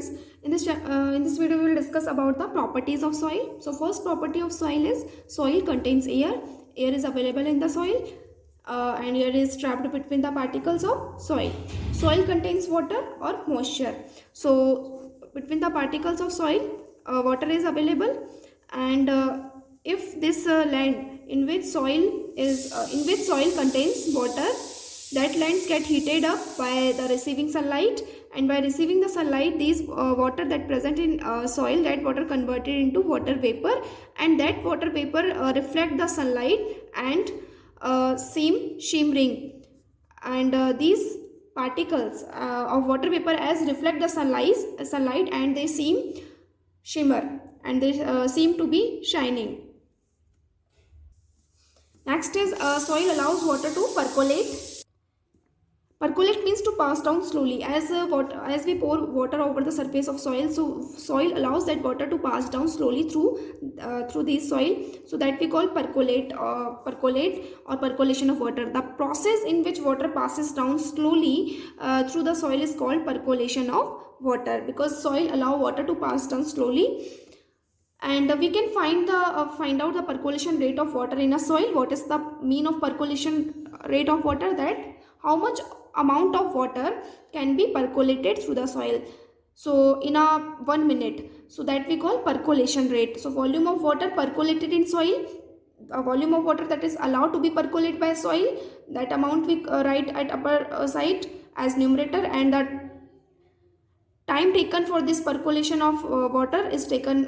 students. In this video we will discuss about the properties of soil. So first property of soil is soil contains air. Air is available in the soil, and air is trapped between the particles of soil. Soil contains water or moisture. So between the particles of soil, water is available, and if this land in which soil contains water, that lands get heated up by the receiving sunlight, and by receiving the sunlight, these water that present in soil, that water converted into water vapor, and that water vapor reflect the sunlight and seem shimmering, and these particles of water vapor as reflect the sunlight, and they seem shimmer, and they seem to be shining. Next is soil allows water to percolate. Percolate means to pass down slowly. As we pour water over the surface of soil, so soil allows that water to pass down slowly through this soil. So that we call percolate or percolation of water. The process in which water passes down slowly through the soil is called percolation of water, because soil allow water to pass down slowly. And we can find out the percolation rate of water in a soil. What is the mean of percolation rate of water? That how much amount of water can be percolated through the soil, so in a 1 minute, so that we call percolation rate. So volume of water percolated in soil, a volume of water that is allowed to be percolated by soil, that amount we write at upper side as numerator, and the time taken for this percolation of water is taken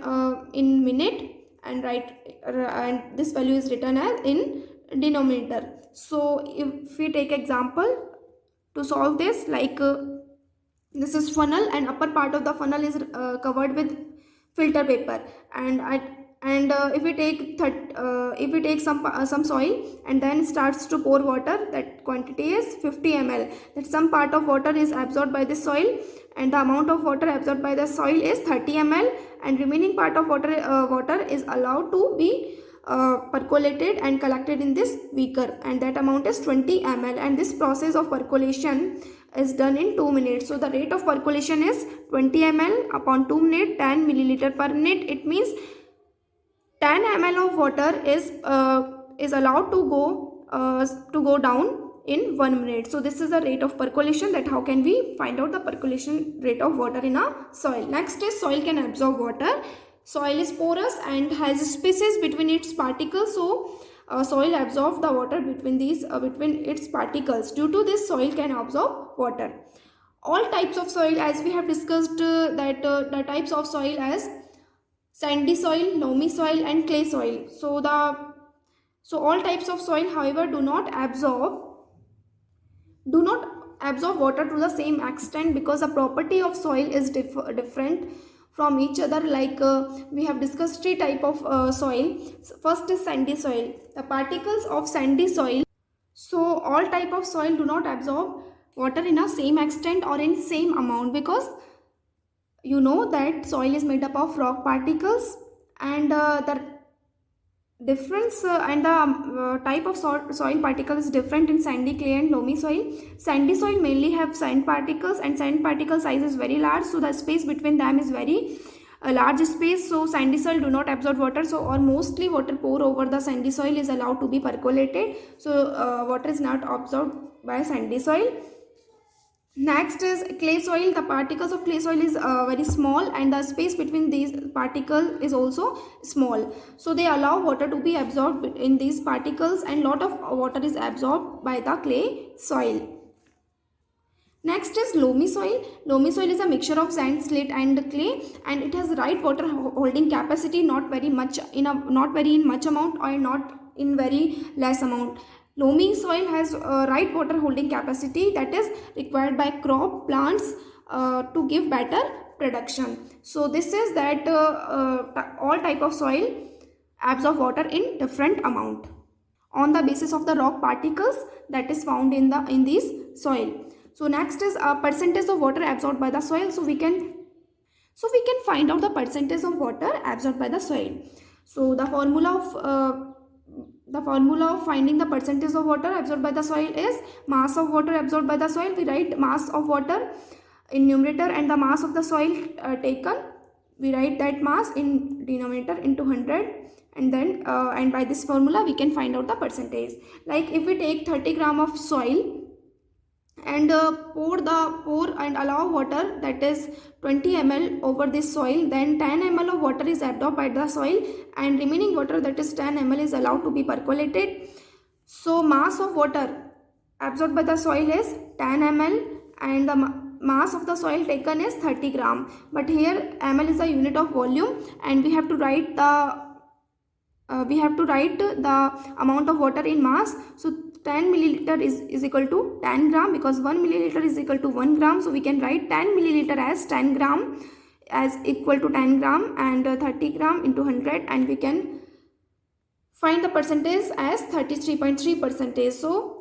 in minute, and and this value is written as in denominator. So if we take example to solve this, like this is funnel, and upper part of the funnel is covered with filter paper, and if we take some soil and then starts to pour water, that quantity is 50 ml. That some part of water is absorbed by the soil, and the amount of water absorbed by the soil is 30 ml, and remaining part of water is allowed to be percolated and collected in this beaker, and that amount is 20 ml, and this process of percolation is done in 2 minutes. So the rate of percolation is 20 ml upon 2 minutes, 10 milliliter per minute. It means 10 ml of water is allowed to go down in 1 minute. So this is the rate of percolation. That how can we find out the percolation rate of water in a soil. Next is soil can absorb water. Soil is porous and has spaces between its particles, so soil absorbs the water between its particles. Due to this, soil can absorb water. All types of soil, as we have discussed the types of soil as sandy soil, loamy soil and clay soil. So all types of soil, however, do not absorb water to the same extent, because the property of soil is different from each other. Like we have discussed three type of soil. First is sandy soil. The particles of sandy soil, so all type of soil do not absorb water in a same extent or in same amount, because you know that soil is made up of rock particles, and the difference and the type of soil particle is different in sandy, clay and loamy soil. Sandy soil mainly have sand particles, and sand particle size is very large, so the space between them is very large space. So sandy soil do not absorb water, so or mostly water pour over the sandy soil is allowed to be percolated, so water is not absorbed by sandy soil. Next is clay soil. The particles of clay soil is very small, and the space between these particles is also small, so they allow water to be absorbed in these particles, and lot of water is absorbed by the clay soil. Next is loamy soil. Loamy soil is a mixture of sand, slate and clay, and it has right water holding capacity, not very in much amount or not in very less amount. Loamy soil has right water holding capacity that is required by crop plants to give better production. So this is that all type of soil absorb water in different amount on the basis of the rock particles that is found in this soil. So next is a percentage of water absorbed by the soil. So we can find out the percentage of water absorbed by the soil. So the formula of finding the percentage of water absorbed by the soil is mass of water absorbed by the soil. We write mass of water in numerator and the mass of the soil taken, we write that mass in denominator into 100, and then and by this formula we can find out the percentage. Like if we take 30 gram of soil and pour and allow water, that is 20 ml over this soil, then 10 ml of water is absorbed by the soil and remaining water, that is 10 ml, is allowed to be percolated. So mass of water absorbed by the soil is 10 ml and the mass of the soil taken is 30 gram. But here ml is a unit of volume and we have to write the amount of water in mass. So 10 milliliter is equal to 10 gram, because 1 milliliter is equal to 1 gram. So we can write 10 milliliter as 10 gram as equal to 10 gram, and 30 gram into 100, and we can find the percentage as 33.3 percentage. So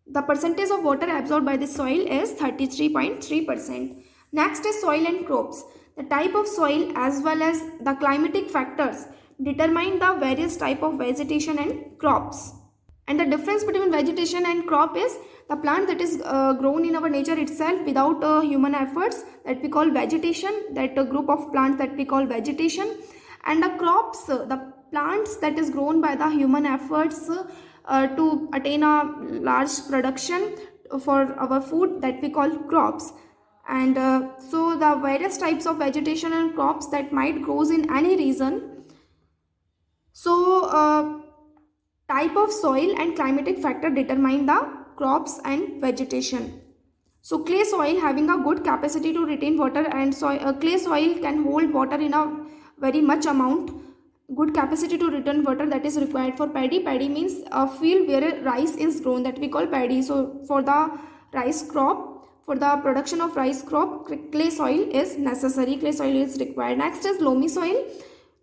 the percentage of water absorbed by the soil is 33.3%. Next is soil and crops. The type of soil as well as the climatic factors determine the various type of vegetation and crops. And the difference between vegetation and crop is the plant that is grown in our nature itself without human efforts, that we call vegetation, that group of plants that we call vegetation. And the crops, the plants that is grown by the human efforts to attain a large production for our food, that we call crops. And so the various types of vegetation and crops that might grows in any region. So type of soil and climatic factor determine the crops and vegetation. So clay soil having a good capacity to retain water, and clay soil can hold water in a very much amount. Good capacity to retain water, that is required for paddy. Paddy means a field where rice is grown, that we call paddy. So for the rice crop, for the production of rice crop, clay soil is necessary, clay soil is required. Next is loamy soil.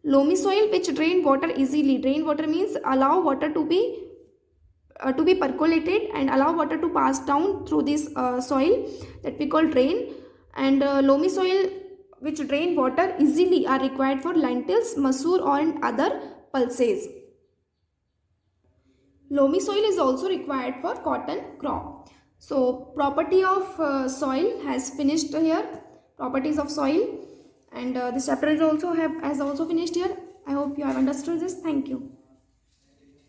Loamy soil which drain water easily. Drain water means allow water to be percolated and allow water to pass down through this soil, that we call drain. And loamy soil which drain water easily are required for lentils, masoor and other pulses. Loamy soil is also required for cotton crop. So property of soil has finished here. Properties of soil, and this chapter is also finished here. I hope you have understood this. Thank you.